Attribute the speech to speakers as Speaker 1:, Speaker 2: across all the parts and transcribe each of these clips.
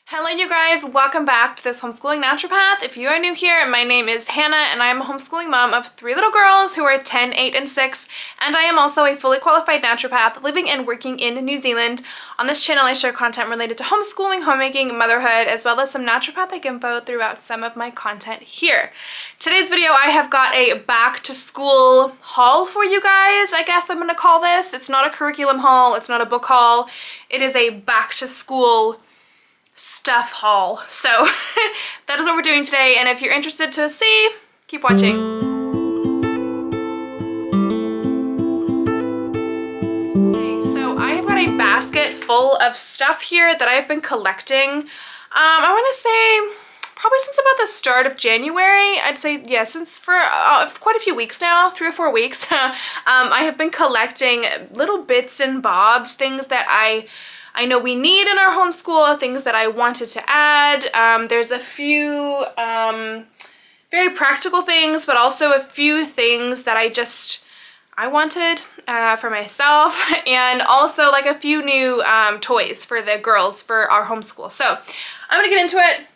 Speaker 1: Hello you guys, welcome back to this homeschooling naturopath. If you are new here, my name is Hannah and I am a homeschooling mom of 3 little girls who are 10, 8, and 6, and I am also a fully qualified naturopath living and working in New Zealand. On this channel I share content related to homeschooling, homemaking, motherhood, as well as some naturopathic info throughout some of my content here. Today's video I have got a back to school haul for you guys, I guess I'm going to call this. It's not a curriculum haul, it's not a book haul, it is a back to school stuff haul. So that is what we're doing today, and if you're interested to see, keep watching. Okay, so I have got a basket full of stuff here that I've been collecting. I want to say probably since about the start of January. I'd say, yeah, since for quite a few weeks now, 3 or 4 weeks. I have been collecting little bits and bobs, things that I know we need in our homeschool, things that I wanted to add. There's a few very practical things, but also a few things that I wanted for myself, and also like a few new toys for the girls for our homeschool. So I'm gonna get into it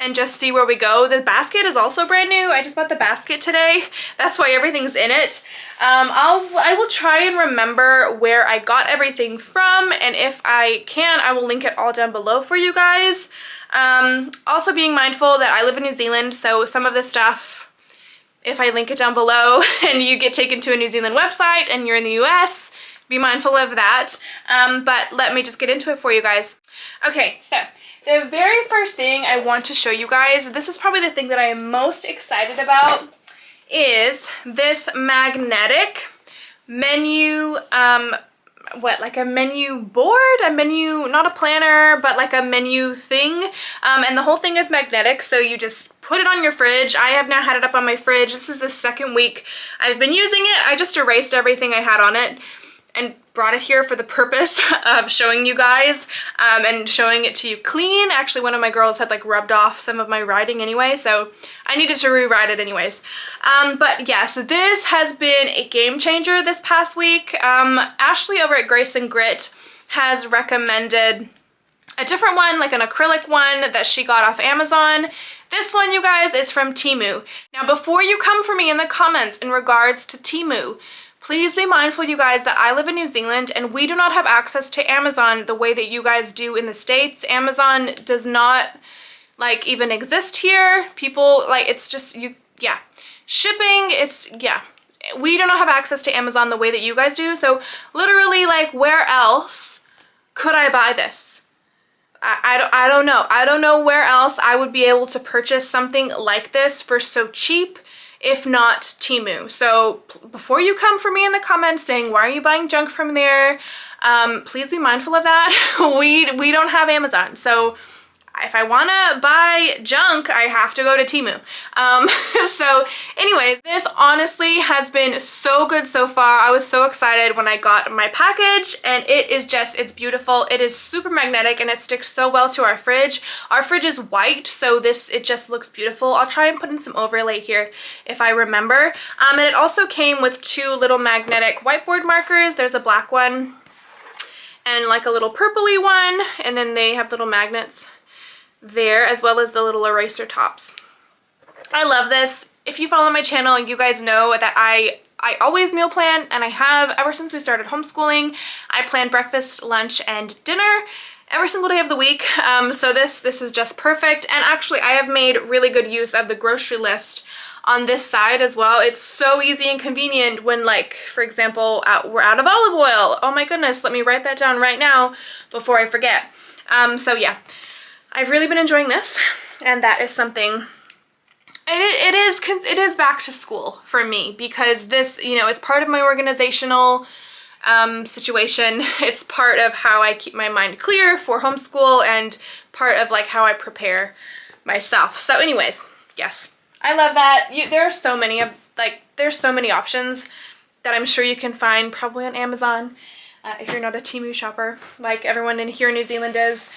Speaker 1: and just see where we go. The basket is also brand new. I just bought the basket today. That's why everything's in it. I will try and remember where I got everything from, and if I can, I will link it all down below for you guys. Also being mindful that I live in New Zealand, so some of this stuff, if I link it down below and you get taken to a New Zealand website and you're in the US, be mindful of that. But let me just get into it for you guys. Okay, so the very first thing I want to show you guys, this is probably the thing that I am most excited about, is this magnetic menu, like a menu board, a menu, not a planner, but like a menu thing. And the whole thing is magnetic, so you just put it on your fridge. I have now had it up on my fridge. This is the second week I've been using it. I just erased everything I had on it and brought it here for the purpose of showing you guys and showing it to you clean. Actually, one of my girls had like rubbed off some of my writing anyway, so I needed to rewrite it anyways. But yeah, so this has been a game changer this past week. Ashley over at Grace and Grit has recommended a different one, like an acrylic one that she got off Amazon. This one, you guys, is from Temu. Now, before you come for me in the comments in regards to Temu, please be mindful, you guys, that I live in New Zealand and we do not have access to Amazon the way that you guys do in the States. Amazon does not like even exist here. People like, it's just, yeah. Shipping, yeah. We do not have access to Amazon the way that you guys do. So literally, like, where else could I buy this? I don't know. I don't know where else I would be able to purchase something like this for so cheap, if not Temu. So before you come for me in the comments saying, why are you buying junk from there? Please be mindful of that. We don't have Amazon. So if I want to buy junk, I have to go to Temu. So anyways, this honestly has been so good so far. I was so excited when I got my package, and it is just, it's beautiful. It is super magnetic and it sticks so well to our fridge. Our fridge is white, so it just looks beautiful. I'll try and put in some overlay here if I remember. And it also came with 2 little magnetic whiteboard markers. There's a black one and like a little purpley one, and then they have little magnets there, as well as the little eraser tops. I love this. If you follow my channel, you guys know that I always meal plan, and I have ever since we started homeschooling. I plan breakfast, lunch, and dinner every single day of the week. So this is just perfect. And actually, I have made really good use of the grocery list on this side as well. It's so easy and convenient when, like, for example, we're out of olive oil. Oh my goodness, let me write that down right now before I forget. So yeah, I've really been enjoying this, and that is something, it is back to school for me, because this, you know, is part of my organizational situation. It's part of how I keep my mind clear for homeschool and part of like how I prepare myself. So anyways, yes, I love that. There are so many there's so many options that I'm sure you can find probably on Amazon if you're not a Temu shopper like everyone in here in New Zealand is.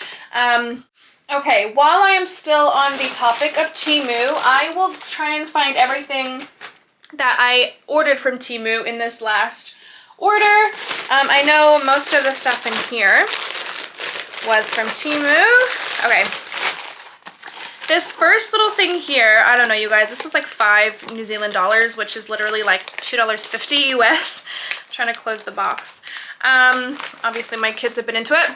Speaker 1: Okay, while I am still on the topic of Temu, I will try and find everything that I ordered from Temu in this last order. I know most of the stuff in here was from Temu. Okay. This first little thing here, I don't know, you guys, this was like $5 New Zealand dollars, which is literally like $2.50 US. I'm trying to close the box. Obviously my kids have been into it.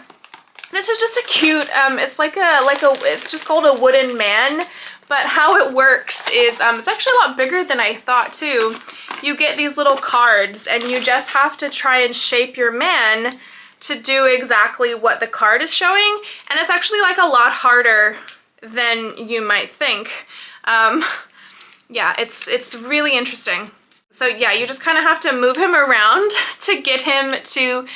Speaker 1: This is just a cute, it's like it's just called a wooden man, but how it works is, it's actually a lot bigger than I thought too. You get these little cards and you just have to try and shape your man to do exactly what the card is showing. And it's actually like a lot harder than you might think. Yeah, it's really interesting. So yeah, you just kind of have to move him around to get him to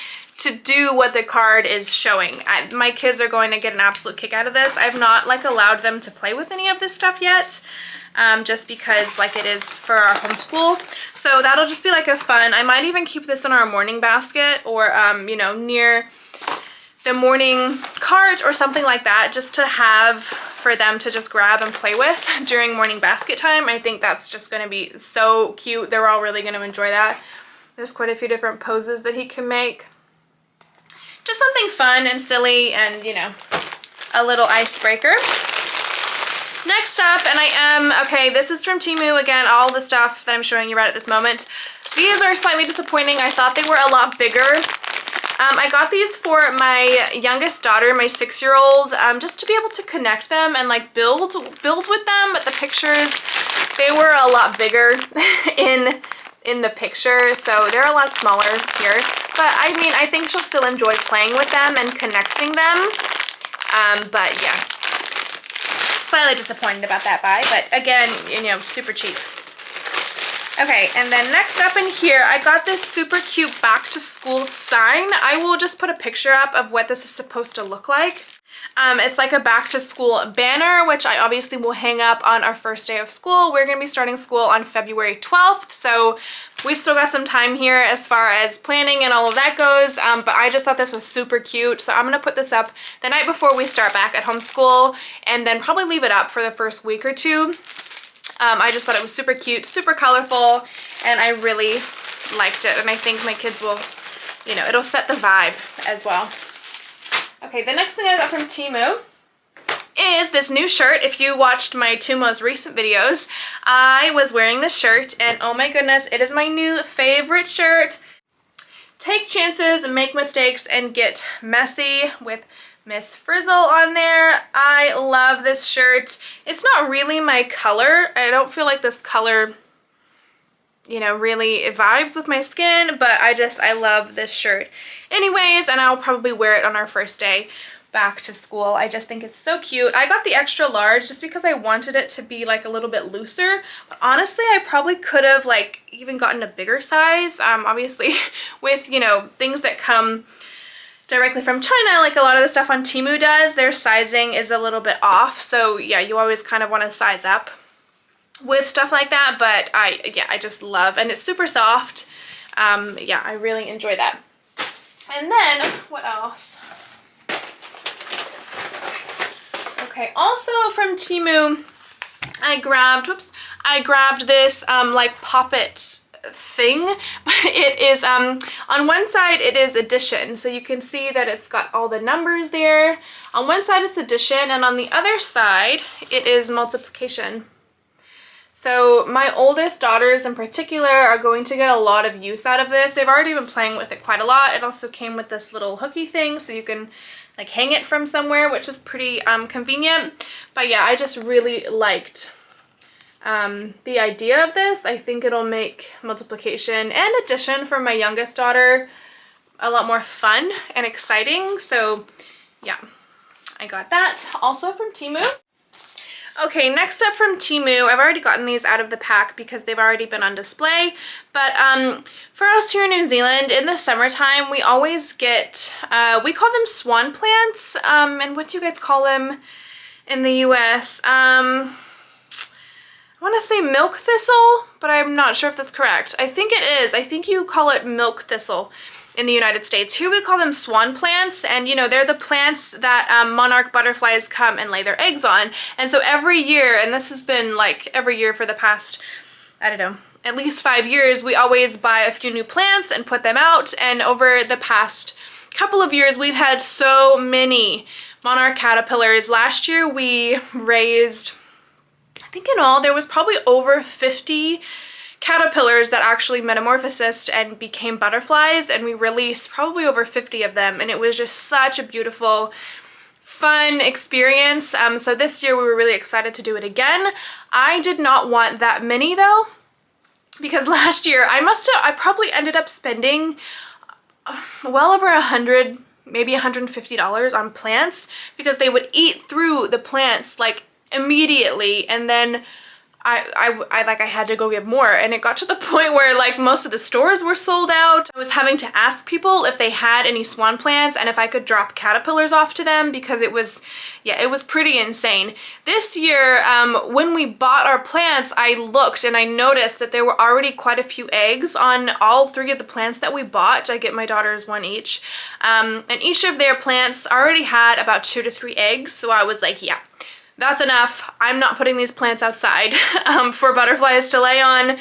Speaker 1: do what the card is showing. My kids are going to get an absolute kick out of this. I've not like allowed them to play with any of this stuff yet, just because like it is for our homeschool. So that'll just be like a fun, I might even keep this in our morning basket or, you know, near the morning cart or something like that, just to have for them to just grab and play with during morning basket time. I think that's just going to be so cute. They're all really going to enjoy that. There's quite a few different poses that he can make. Just something fun and silly and, you know, a little icebreaker. Next up, and okay, this is from Temu again, all the stuff that I'm showing you right at this moment. These are slightly disappointing. I thought they were a lot bigger. I got these for my youngest daughter, my 6-year-old, just to be able to connect them and like build with them, but the pictures, they were a lot bigger in the picture, so they're a lot smaller here. But I mean, I think she'll still enjoy playing with them and connecting them. But yeah, slightly disappointed about that buy, but again, you know, super cheap. Okay, and then next up in here, I got this super cute back to school sign. I will just put a picture up of what this is supposed to look like. It's like a back to school banner, which I obviously will hang up on our first day of school. We're going to be starting school on February 12th, so we've still got some time here as far as planning and all of that goes, but I just thought this was super cute, so I'm going to put this up the night before we start back at homeschool and then probably leave it up for the first week or two. I just thought it was super cute, super colorful, and I really liked it, and I think my kids will, you know, it'll set the vibe as well. Okay, the next thing I got from Temu is this new shirt. If you watched my 2 most recent videos, I was wearing this shirt, and oh my goodness, it is my new favorite shirt. Take chances, make mistakes, and get messy with Miss Frizzle on there. I love this shirt. It's not really my color. I don't feel like this color, you know, really vibes with my skin, but I love this shirt anyways, and I'll probably wear it on our first day back to school. I just think it's so cute. I got the extra large just because I wanted it to be like a little bit looser, but honestly I probably could have like even gotten a bigger size. Obviously with, you know, things that come directly from China, like a lot of the stuff on Temu does, their sizing is a little bit off, so yeah, you always kind of want to size up with stuff like that. But I just love, and it's super soft. Yeah, I really enjoy that. And then what else? Okay, also from Temu, I grabbed this like pop-it thing, but it is on one side it is addition, so you can see that it's got all the numbers there. On one side it's addition, and on the other side it is multiplication. So my oldest daughters in particular are going to get a lot of use out of this. They've already been playing with it quite a lot. It also came with this little hooky thing, so you can like hang it from somewhere, which is pretty convenient. But yeah, I just really liked the idea of this. I think it'll make multiplication and addition for my youngest daughter a lot more fun and exciting. So yeah, I got that also from Temu. Okay, next up from Temu, I've already gotten these out of the pack because they've already been on display, but for us here in New Zealand, in the summertime, we always get, we call them swan plants, and what do you guys call them in the US? I want to say milk thistle, but I'm not sure if that's correct. I think it is. I think you call it milk thistle in the United States. Here we call them swan plants, and you know, they're the plants that monarch butterflies come and lay their eggs on. And so every year, and this has been like every year for the past, I don't know, at least 5 years, we always buy a few new plants and put them out. And over the past couple of years, we've had so many Monarch caterpillars. Last year we raised, I think in all there was probably over 50 caterpillars that actually metamorphosed and became butterflies, and we released probably over 50 of them, and it was just such a beautiful, fun experience. So this year we were really excited to do it again. I did not want that many though, because last year I probably ended up spending well over $100, maybe $150 on plants, because they would eat through the plants like immediately, and then I had to go get more, and it got to the point where like most of the stores were sold out. I was having to ask people if they had any swan plants and if I could drop caterpillars off to them, because it was pretty insane. This year, when we bought our plants, I looked and I noticed that there were already quite a few eggs on all 3 of the plants that we bought. I get my daughters 1 each, and each of their plants already had about 2 to 3 eggs, so I was like, yeah, that's enough. I'm not putting these plants outside for butterflies to lay on.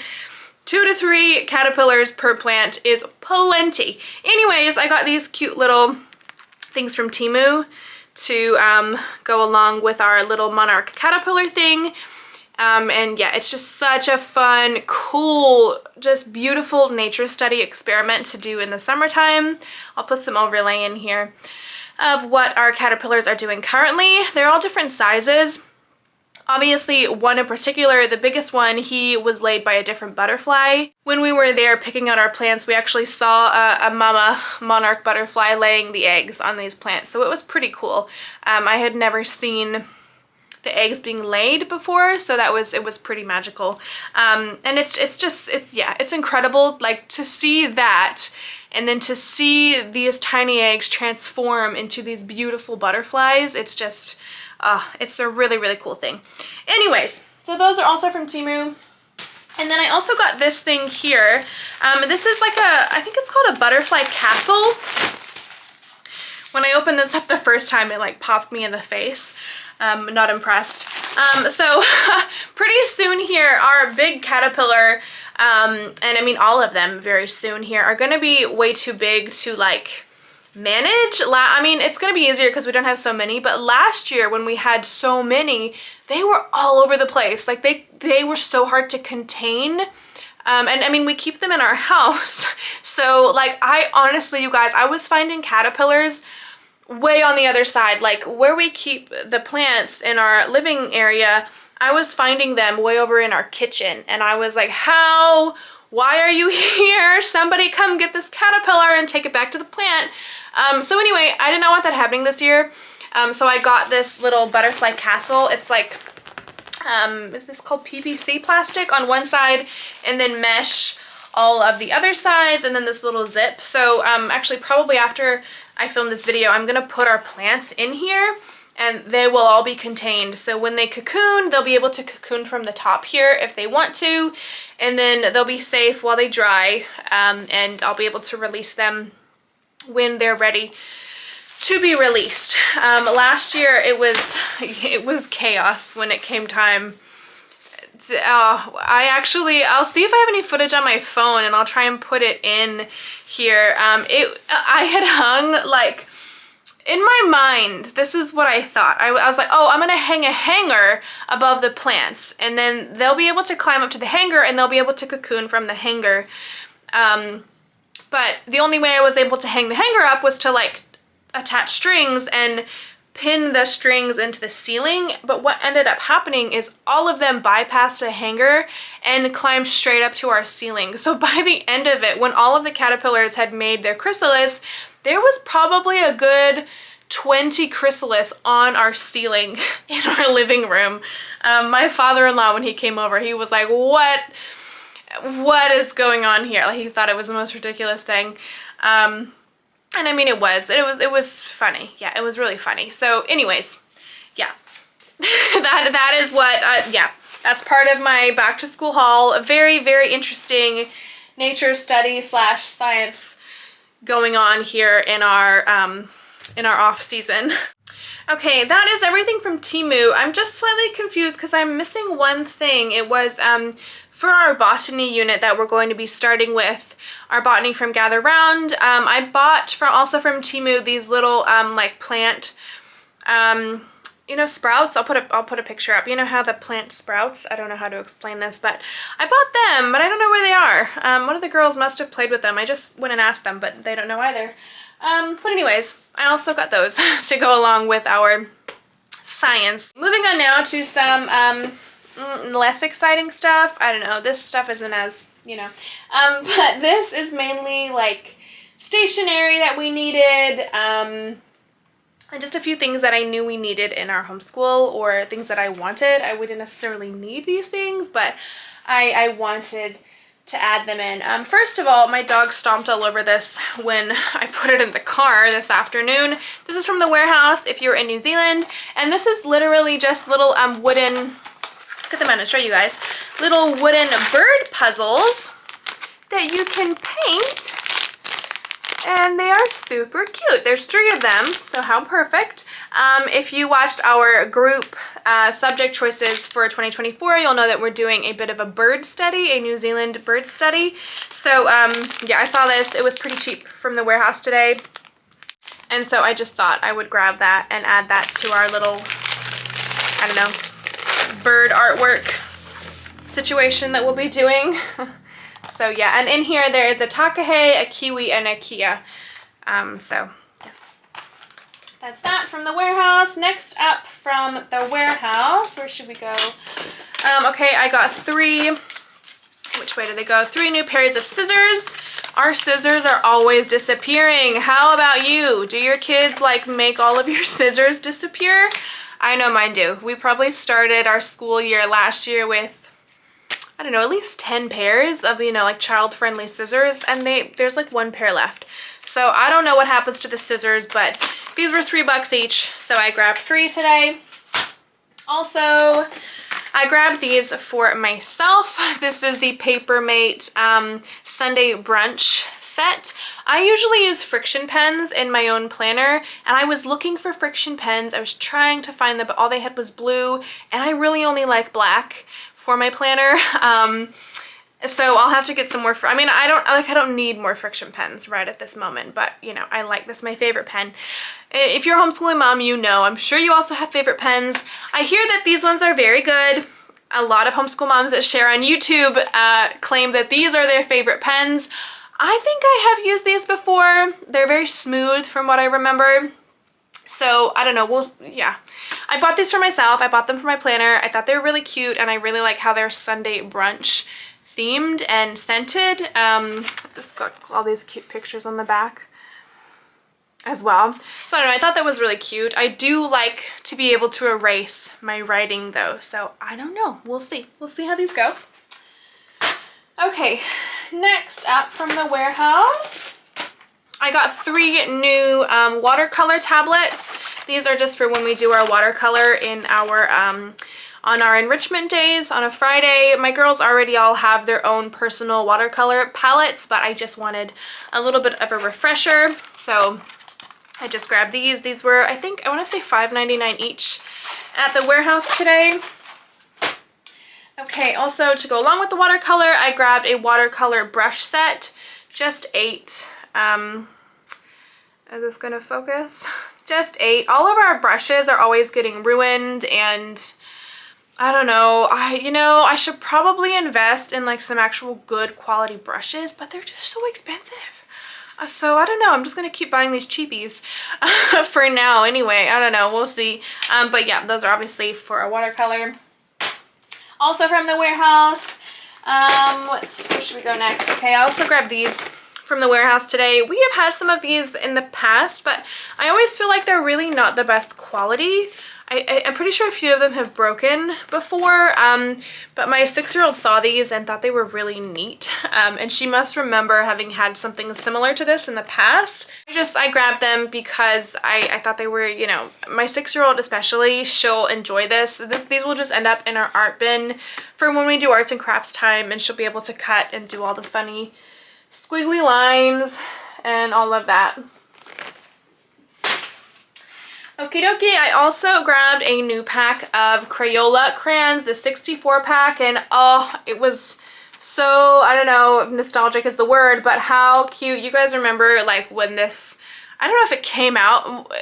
Speaker 1: 2 to 3 caterpillars per plant is plenty. Anyways, I got these cute little things from Temu to go along with our little Monarch caterpillar thing. And yeah, it's just such a fun, cool, just beautiful nature study experiment to do in the summertime. I'll put some overlay in here of what our caterpillars are doing currently. They're all different sizes. Obviously, one in particular, the biggest one, he was laid by a different butterfly. When we were there picking out our plants, we actually saw a mama monarch butterfly laying the eggs on these plants, so it was pretty cool. I had never seen the eggs being laid before, so it was pretty magical. And it's incredible, like, to see that, and then to see these tiny eggs transform into these beautiful butterflies. It's just, it's a really, really cool thing. Anyways, so those are also from Temu. And then I also got this thing here. This is like I think it's called a butterfly castle. When I opened this up the first time, it like popped me in the face. Not impressed. So pretty soon here, our big caterpillar, and I mean all of them very soon here, are gonna be way too big to like manage. I mean, it's gonna be easier because we don't have so many, but last year when we had so many, they were all over the place. Like they were so hard to contain. And I mean, we keep them in our house. So like, I honestly, you guys, I was finding caterpillars way on the other side, like where we keep the plants in our living area. I was finding them way over in our kitchen, and I was like, why are you here? Somebody come get this caterpillar and take it back to the plant. So anyway, I did not want that happening this year. So I got this little butterfly castle. It's like, is this called PVC plastic on one side, and then mesh all of the other sides, and then this little zip. So actually probably after I film this video, I'm gonna put our plants in here, and they will all be contained. So when they cocoon, they'll be able to cocoon from the top here if they want to, and then they'll be safe while they dry, and I'll be able to release them when they're ready to be released. Last year it was chaos when it came time. I'll see if I have any footage on my phone, and I'll try and put it in here. I had hung, like, in my mind, this is what I thought. I was like, oh, I'm gonna hang a hanger above the plants, and then they'll be able to climb up to the hanger, and they'll be able to cocoon from the hanger. But the only way I was able to hang the hanger up was to like attach strings and pin the strings into the ceiling. But what ended up happening is all of them bypassed the hanger and climbed straight up to our ceiling. So by the end of it, when all of the caterpillars had made their chrysalis, there was probably a good 20 chrysalis on our ceiling in our living room. My father-in-law, when he came over, he was like, what is going on here? Like, he thought it was the most ridiculous thing. And I mean, it was funny. Yeah, it was really funny. So anyways, yeah, that is what, yeah, that's part of my back to school haul. A very, very interesting nature study / science going on here in our off season. Okay, that is everything from Temu. I'm just slightly confused because I'm missing one thing. It was for our botany unit that we're going to be starting with, our Botany from Gather Round. I bought also from Temu these little like plant You know, sprouts. I'll put a picture up. You know how the plant sprouts? I don't know how to explain this, but I bought them, but I don't know where they are. One of the girls must have played with them. I just went and asked them, but they don't know either. But anyways, I also got those to go along with our science. Moving on now to some less exciting stuff. I don't know. This stuff isn't as, you know, but this is mainly like stationery that we needed. And just a few things that I knew we needed in our homeschool, or things that I wanted. I wouldn't necessarily need these things, but I wanted to add them in. First of all, my dog stomped all over this when I put it in the car this afternoon. This is from the warehouse if you're in New Zealand, and this is literally just little wooden, get them out and show you guys, little wooden bird puzzles that you can paint. And they are super cute. There's 3 of them, so how perfect. If you watched our group subject choices for 2024, you'll know that we're doing a bit of a bird study, a New Zealand bird study. So yeah, I saw this. It was pretty cheap from the warehouse today. And so I just thought I would grab that and add that to our little, I don't know, bird artwork situation that we'll be doing. So yeah, and in here there is a takahe, a kiwi, and a kia. So yeah. That's that from the warehouse. Next up from the warehouse, where should we go? Okay, I got 3, which way do they go? 3 new pairs of scissors. Our scissors are always disappearing. How about you? Do your kids like make all of your scissors disappear? I know mine do. We probably started our school year last year with, I don't know, at least 10 pairs of, you know, like child-friendly scissors, and there's like 1 pair left. So I don't know what happens to the scissors, but these were $3 each, so I grabbed 3 today. Also, I grabbed these for myself. This is the Papermate Sunday Brunch set. I usually use friction pens in my own planner, and I was looking for friction pens. I was trying to find them, but all they had was blue, and I really only like black for my planner. So I'll have to get some more. I mean, I don't need more friction pens right at this moment, but you know, I like this, my favorite pen. If you're a homeschooling mom, you know, I'm sure you also have favorite pens. I hear that these ones are very good. A lot of homeschool moms that share on YouTube claim that these are their favorite pens. I think I have used these before. They're very smooth from what I remember. So I don't know, yeah. I bought these for myself. I bought them for my planner. I thought they were really cute, and I really like how they're Sunday brunch themed and scented. It's got all these cute pictures on the back as well. So I don't know, I thought that was really cute. I do like to be able to erase my writing though, so I don't know. We'll see. We'll see how these go. Okay, next up from the warehouse, I got 3 new watercolor tablets. These are just for when we do our watercolor in our on our enrichment days on a Friday. My girls already all have their own personal watercolor palettes, but I just wanted a little bit of a refresher, so I just grabbed these. These were, I think, I want to say $5.99 each at the warehouse today. Okay, also to go along with the watercolor, I grabbed a watercolor brush set, just 8. Is this gonna focus? Just 8. All of our brushes are always getting ruined, and I don't know, I should probably invest in like some actual good quality brushes, but they're just so expensive. So I don't know, I'm just gonna keep buying these cheapies for now anyway. I don't know, we'll see. But yeah, those are obviously for a watercolor. Also from the warehouse, where should we go next? Okay, I also grabbed these from the warehouse today. We have had some of these in the past, but I always feel like they're really not the best quality. I'm pretty sure a few of them have broken before, but my 6-year-old saw these and thought they were really neat, and she must remember having had something similar to this in the past. I grabbed them because I thought they were, you know, my 6-year-old especially, she'll enjoy this. These will just end up in our art bin for when we do arts and crafts time, and she'll be able to cut and do all the funny squiggly lines and all of that. Okie dokie, I also grabbed a new pack of Crayola crayons, the 64 pack, and oh, it was so, I don't know, nostalgic is the word, but how cute. You guys remember like when this, I don't know if it came out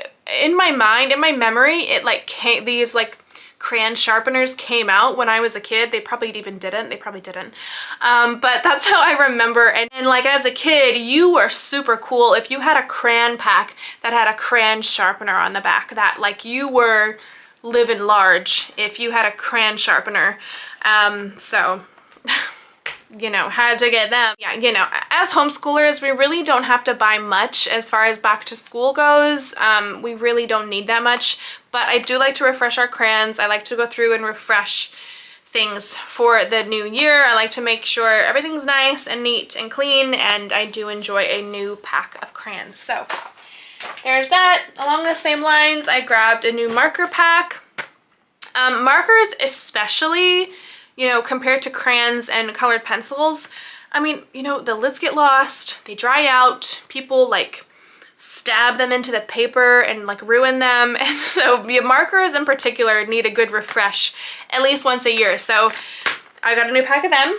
Speaker 1: in my mind, in my memory, it like these like crayon sharpeners came out when I was a kid. They probably even didn't. They probably didn't. But that's how I remember. And like as a kid, you were super cool if you had a crayon pack that had a crayon sharpener on the back. That like you were living large if you had a crayon sharpener. So you know, had to get them. Yeah, you know, as homeschoolers, we really don't have to buy much as far as back to school goes. We really don't need that much, but I do like to refresh our crayons. I like to go through and refresh things for the new year. I like to make sure everything's nice and neat and clean, and I do enjoy a new pack of crayons. So there's that. Along the same lines, I grabbed a new marker pack. Markers especially, you know, compared to crayons and colored pencils, I mean, you know, the lids get lost, they dry out, people like stab them into the paper and like ruin them. And so markers in particular need a good refresh at least once a year. So I got a new pack of them.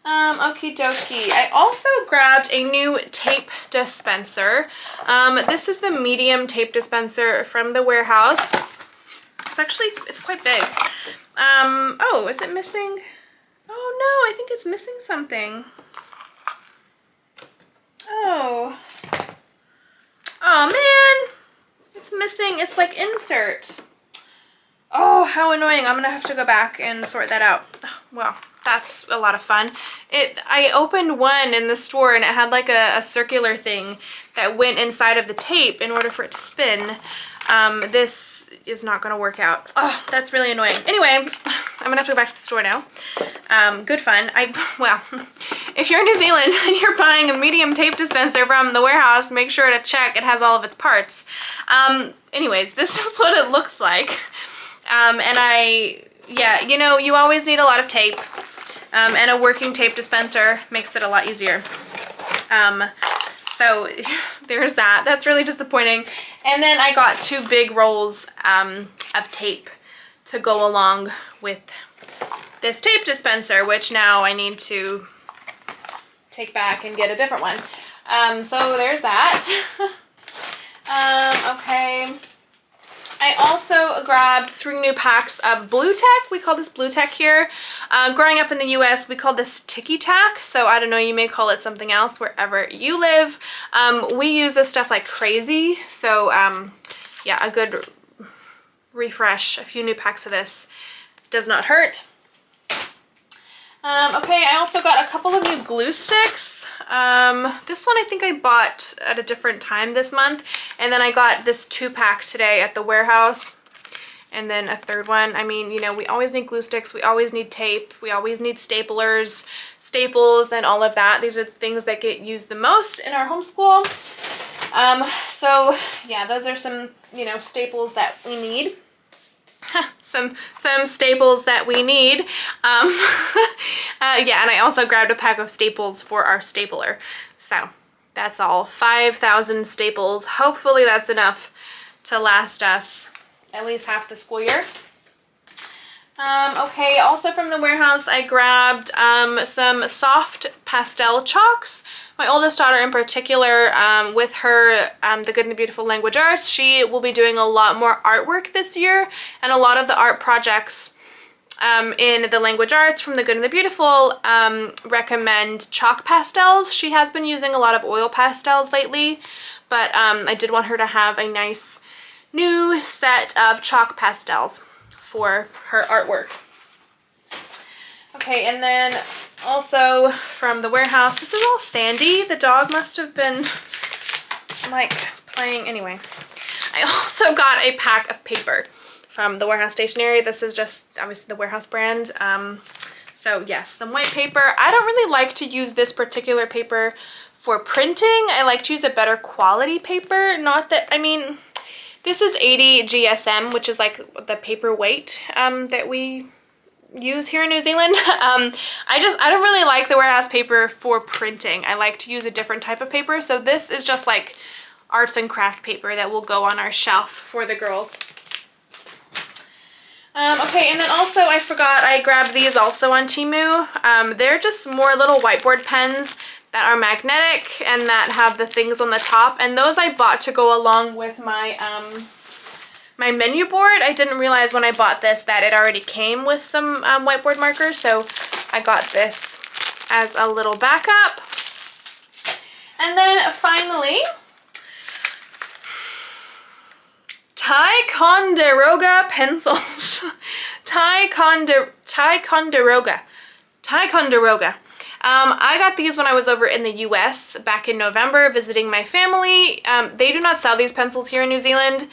Speaker 1: Okie dokie. I also grabbed a new tape dispenser. This is the medium tape dispenser from the warehouse. It's quite big. Oh, is it missing? Oh no, I think it's missing something. Oh man, it's missing. It's like insert. Oh, how annoying. I'm gonna have to go back and sort that out. Well, that's a lot of fun. I opened one in the store and it had like a circular thing that went inside of the tape in order for it to spin. This is not gonna work out. Oh, that's really annoying. Anyway, I'm gonna have to go back to the store now. Good fun. Well, if you're in New Zealand and you're buying a medium tape dispenser from the warehouse, make sure to check it has all of its parts. Anyways, this is what it looks like. Yeah, you know, you always need a lot of tape, and a working tape dispenser makes it a lot easier. So there's that. That's really disappointing. And then I got 2 big rolls of tape to go along with this tape dispenser, which now I need to take back and get a different one. So there's that. Okay. I also grabbed 3 new packs of Blu Tack. We call this Blu Tack here. Growing up in the US, we call this Ticky Tack. So I don't know, you may call it something else wherever you live. We use this stuff like crazy. So yeah, a good refresh, a few new packs of this does not hurt. Okay, I also got a couple of new glue sticks. This one I think I bought at a different time this month, and then I got this 2-pack today at the warehouse, and then a 3rd one. I mean, you know, we always need glue sticks, we always need tape, we always need staplers, staples, and all of that. These are the things that get used the most in our homeschool. So yeah, those are some, you know, staples that we need. some staples that we need. Yeah, and I also grabbed a pack of staples for our stapler. So that's all, 5,000 staples. Hopefully that's enough to last us at least half the school year. Okay, also from the warehouse I grabbed some soft pastel chalks. My oldest daughter in particular, with her The Good and the Beautiful Language Arts, she will be doing a lot more artwork this year, and a lot of the art projects in the language arts from The Good and the Beautiful recommend chalk pastels. She has been using a lot of oil pastels lately, but I did want her to have a nice new set of chalk pastels for her artwork. Okay, and then also from the warehouse, this is all Sandy. The dog must have been like playing. Anyway, I also got a pack of paper from the warehouse Stationery. This is just obviously the warehouse brand. So yes, some white paper. I don't really like to use this particular paper for printing. I like to use a better quality paper. Not that, I mean, this is 80 GSM, which is like the paper weight that we use here in New Zealand. I don't really like the warehouse paper for printing. I like to use a different type of paper. So this is just like arts and craft paper that will go on our shelf for the girls. Okay, and then also I forgot I grabbed these also on Temu. They're just more little whiteboard pens that are magnetic and that have the things on the top, and those I bought to go along with my my menu board. I didn't realize when I bought this that it already came with some whiteboard markers, so I got this as a little backup. And then finally, Ticonderoga pencils. Ticonderoga. I got these when I was over in the US back in November visiting my family. They do not sell these pencils here in New Zealand.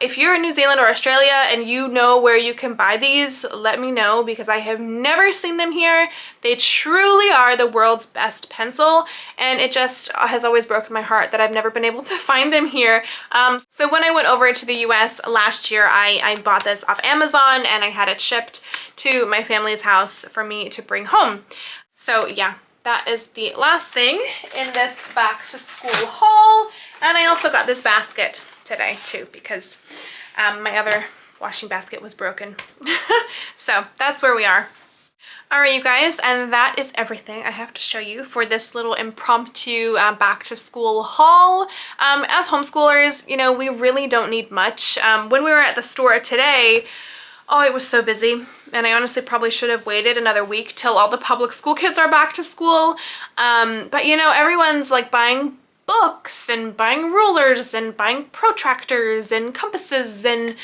Speaker 1: If you're in New Zealand or Australia and you know where you can buy these, let me know, because I have never seen them here. They truly are the world's best pencil, and it just has always broken my heart that I've never been able to find them here. So when I went over to the US last year, I bought this off Amazon and I had it shipped to my family's house for me to bring home. So yeah, that is the last thing in this back to school haul. And I also got this basket today too, because my other washing basket was broken. So that's where we are. All right, you guys, and that is everything I have to show you for this little impromptu back to school haul. As homeschoolers, you know, we really don't need much. When we were at the store today, oh, it was so busy, and I honestly probably should have waited another week till all the public school kids are back to school. But you know, everyone's like buying books and buying rulers and buying protractors and compasses and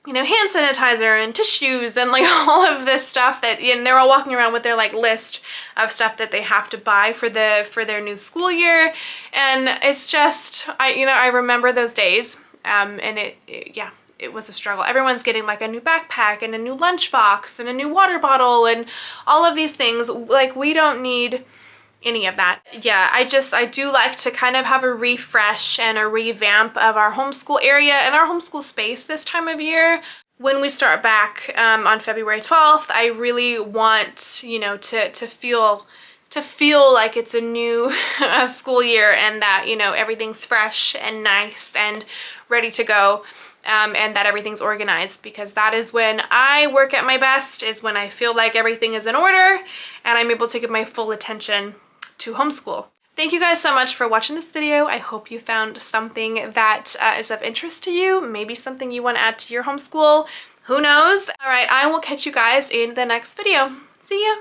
Speaker 1: you know, hand sanitizer and tissues and like all of this stuff that, and they're all walking around with their like list of stuff that they have to buy for their new school year. And it's just, I remember those days, and yeah, it was a struggle. Everyone's getting like a new backpack and a new lunchbox and a new water bottle and all of these things. Like, we don't need any of that. Yeah, I do like to kind of have a refresh and a revamp of our homeschool area and our homeschool space this time of year. When we start back on February 12th, I really want, you know, to feel like it's a new school year, and that, you know, everything's fresh and nice and ready to go. And that everything's organized, because that is when I work at my best, is when I feel like everything is in order and I'm able to give my full attention to homeschool. Thank you guys so much for watching this video. I hope you found something that is of interest to you, maybe something you want to add to your homeschool. Who knows? All right, I will catch you guys in the next video. See ya.